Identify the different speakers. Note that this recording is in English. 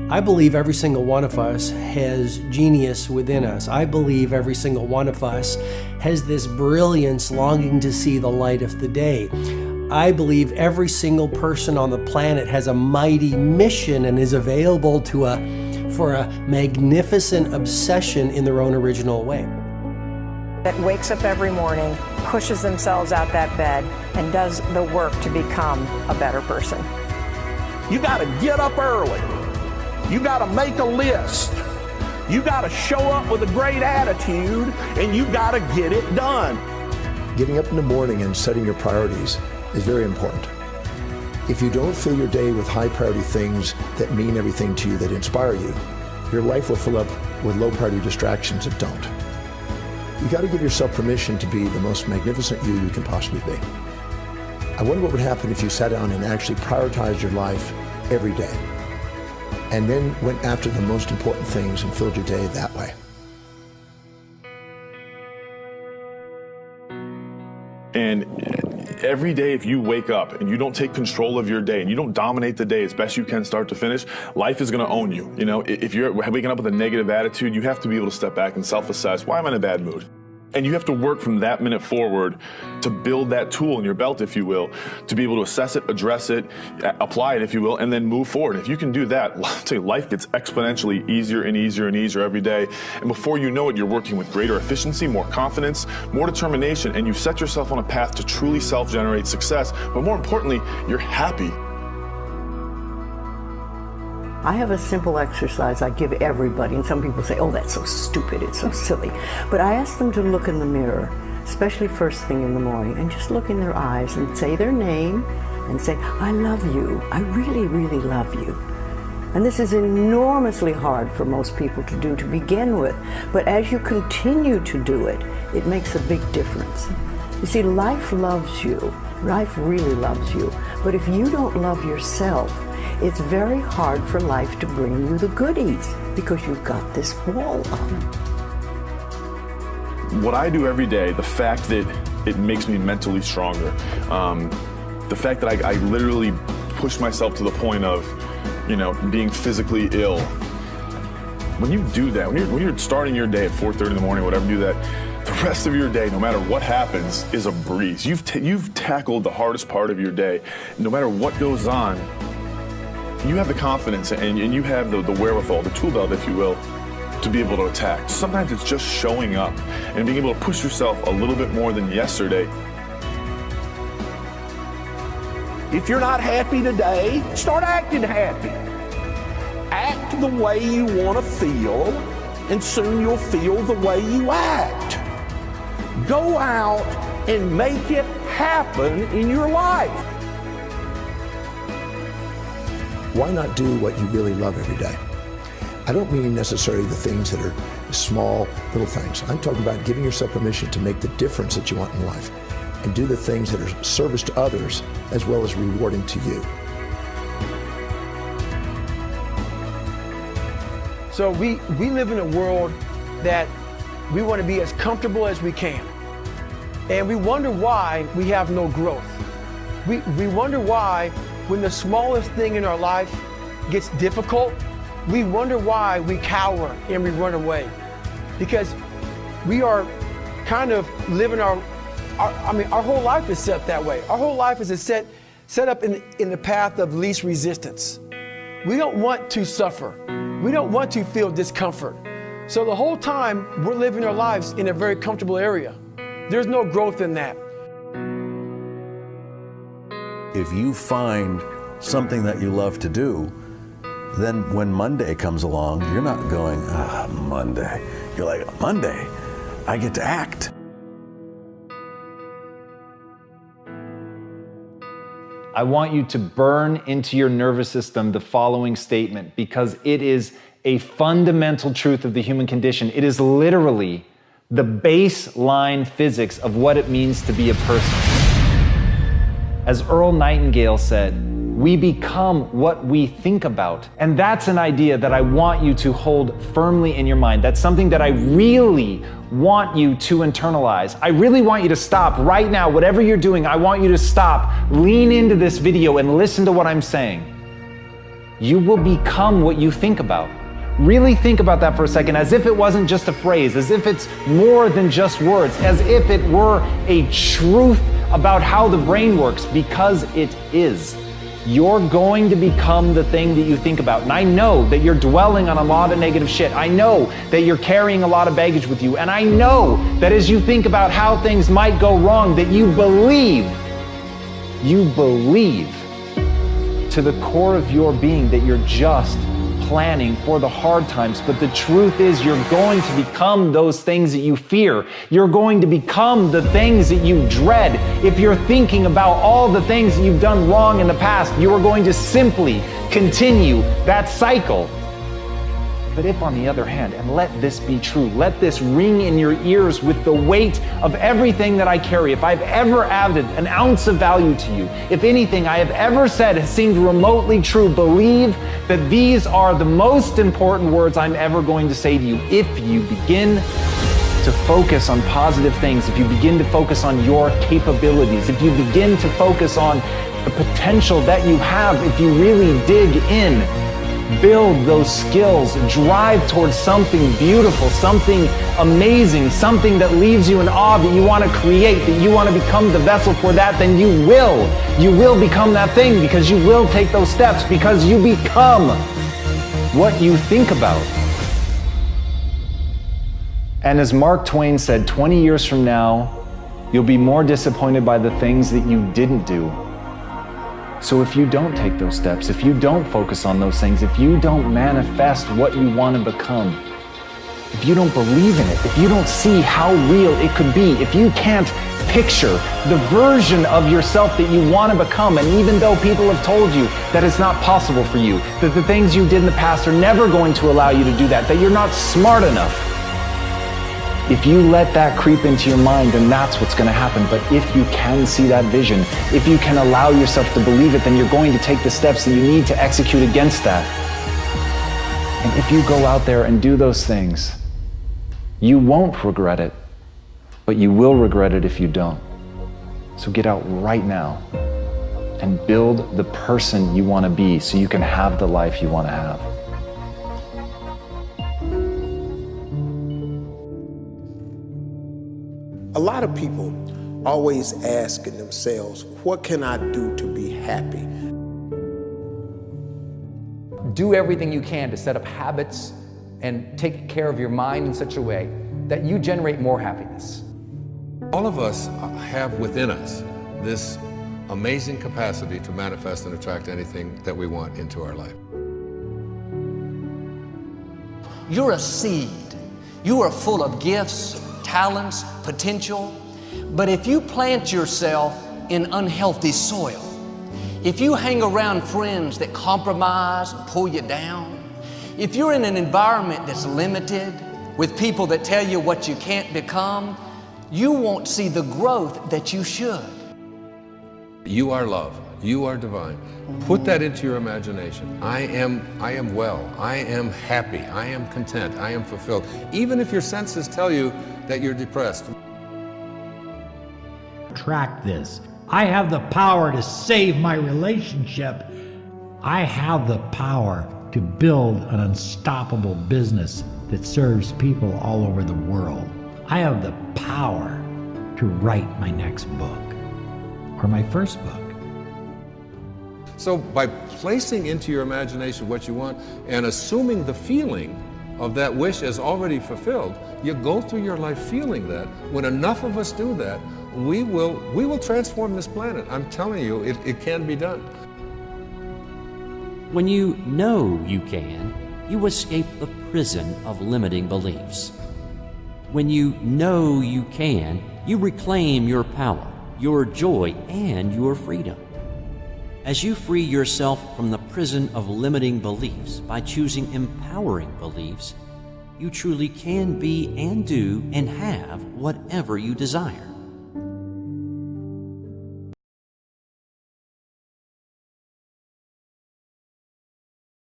Speaker 1: I believe every single one of us has genius within us. I believe every single one of us has this brilliance longing to see the light of the day. I believe every single person on the planet has a mighty mission and is available for a magnificent obsession in their own original way.
Speaker 2: That wakes up every morning, pushes themselves out that bed, and does the work to become a better person.
Speaker 3: You got to get up early. You got to make a list. You got to show up with a great attitude, and you got to get it done.
Speaker 4: Getting up in the morning and setting your priorities is very important. If you don't fill your day with high priority things that mean everything to you, that inspire you, your life will fill up with low priority distractions that don't. You got to give yourself permission to be the most magnificent you can possibly be. I wonder what would happen if you sat down and actually prioritized your life every day, and then went after the most important things and filled your day that way.
Speaker 5: And every day, if you wake up and you don't take control of your day and you don't dominate the day as best you can start to finish, life is going to own you. You know, if you're waking up with a negative attitude, you have to be able to step back and self-assess. Why am I in a bad mood? And you have to work from that minute forward to build that tool in your belt, if you will, to be able to assess it, address it, apply it, if you will, and then move forward. If you can do that, I'll tell you, life gets exponentially easier and easier and easier every day. And before you know it, you're working with greater efficiency, more confidence, more determination, and you set yourself on a path to truly self-generate success. But more importantly, you're happy.
Speaker 6: I have a simple exercise I give everybody, and some people say, oh, that's so stupid, it's so silly. But I ask them to look in the mirror, especially first thing in the morning, and just look in their eyes and say their name and say, I love you, I really, really love you. And this is enormously hard for most people to do to begin with, but as you continue to do it, it makes a big difference. You see, life loves you, life really loves you, but if you don't love yourself, it's very hard for life to bring you the goodies because you've got this wall up.
Speaker 5: What I do every day, the fact that it makes me mentally stronger, the fact that I literally push myself to the point of, you know, being physically ill. When you do that, when you're starting your day at 4:30 in the morning, whatever, do that, the rest of your day, no matter what happens, is a breeze. You've tackled the hardest part of your day. No matter what goes on, you have the confidence and you have the wherewithal, the tool belt, if you will, to be able to attack. Sometimes it's just showing up and being able to push yourself a little bit more than yesterday.
Speaker 3: If you're not happy today, start acting happy. Act the way you want to feel, and soon you'll feel the way you act. Go out and make it happen in your life.
Speaker 4: Why not do what you really love every day? I don't mean necessarily the things that are small, little things. I'm talking about giving yourself permission to make the difference that you want in life and do the things that are service to others as well as rewarding to you.
Speaker 7: So we live in a world that we want to be as comfortable as we can. And we wonder why we have no growth. We wonder why when the smallest thing in our life gets difficult, we wonder why we cower and we run away. Because we are kind of living our whole life is set that way. Our whole life is set up in the path of least resistance. We don't want to suffer. We don't want to feel discomfort. So the whole time we're living our lives in a very comfortable area. There's no growth in that.
Speaker 8: If you find something that you love to do, then when Monday comes along, you're not going, Monday. You're like, Monday, I get to act.
Speaker 9: I want you to burn into your nervous system the following statement because it is a fundamental truth of the human condition. It is literally the baseline physics of what it means to be a person. As Earl Nightingale said, we become what we think about. And that's an idea that I want you to hold firmly in your mind. That's something that I really want you to internalize. I really want you to stop right now. Whatever you're doing, I want you to stop, lean into this video and listen to what I'm saying. you will become what you think about. Really think about that for a second, as if it wasn't just a phrase, as if it's more than just words, as if it were a truth about how the brain works, because it is. You're going to become the thing that you think about. And I know that you're dwelling on a lot of negative shit. I know that you're carrying a lot of baggage with you. And I know that as you think about how things might go wrong, that you believe to the core of your being that you're just planning for the hard times. But the truth is, you're going to become those things that you fear. You're going to become the things that you dread. If you're thinking about all the things that you've done wrong in the past, you are going to simply continue that cycle. But if, on the other hand, and let this be true, let this ring in your ears with the weight of everything that I carry, if I've ever added an ounce of value to you, if anything I have ever said has seemed remotely true, believe that these are the most important words I'm ever going to say to you. If you begin to focus on positive things, if you begin to focus on your capabilities, if you begin to focus on the potential that you have, if you really dig in, build those skills, drive towards something beautiful, something amazing, something that leaves you in awe, that you want to create, that you want to become the vessel for that, then you will become that thing, because you will take those steps, because you become what you think about. And as Mark Twain said, 20 years from now, you'll be more disappointed by the things that you didn't do. So if you don't take those steps, if you don't focus on those things, if you don't manifest what you want to become, if you don't believe in it, if you don't see how real it could be, if you can't picture the version of yourself that you want to become, and even though people have told you that it's not possible for you, that the things you did in the past are never going to allow you to do that you're not smart enough, if you let that creep into your mind, then that's what's going to happen. But if you can see that vision, if you can allow yourself to believe it, then you're going to take the steps that you need to execute against that. And if you go out there and do those things, you won't regret it, but you will regret it if you don't. So get out right now and build the person you want to be so you can have the life you want to have.
Speaker 10: A lot of people always asking themselves, what can I do to be happy?
Speaker 11: Do everything you can to set up habits and take care of your mind in such a way that you generate more happiness.
Speaker 12: All of us have within us this amazing capacity to manifest and attract anything that we want into our life.
Speaker 13: You're a seed. You are full of gifts, talents, potential. But if you plant yourself in unhealthy soil, if you hang around friends that compromise and pull you down, if you're in an environment that's limited with people that tell you what you can't become, you won't see the growth that you should.
Speaker 12: You are love. You are divine. Put that into your imagination. I am well. I am happy. I am content. I am fulfilled. Even if your senses tell you that you're depressed.
Speaker 14: Track this. I have the power to save my relationship. I have the power to build an unstoppable business that serves people all over the world. I have the power to write my next book or my first book.
Speaker 12: So by placing into your imagination what you want and assuming the feeling of that wish as already fulfilled, you go through your life feeling that. When enough of us do that, we will transform this planet. I'm telling you, it can be done.
Speaker 15: When you know you can, you escape the prison of limiting beliefs. When you know you can, you reclaim your power, your joy, and your freedom. As you free yourself from the prison of limiting beliefs by choosing empowering beliefs, you truly can be and do and have whatever you desire.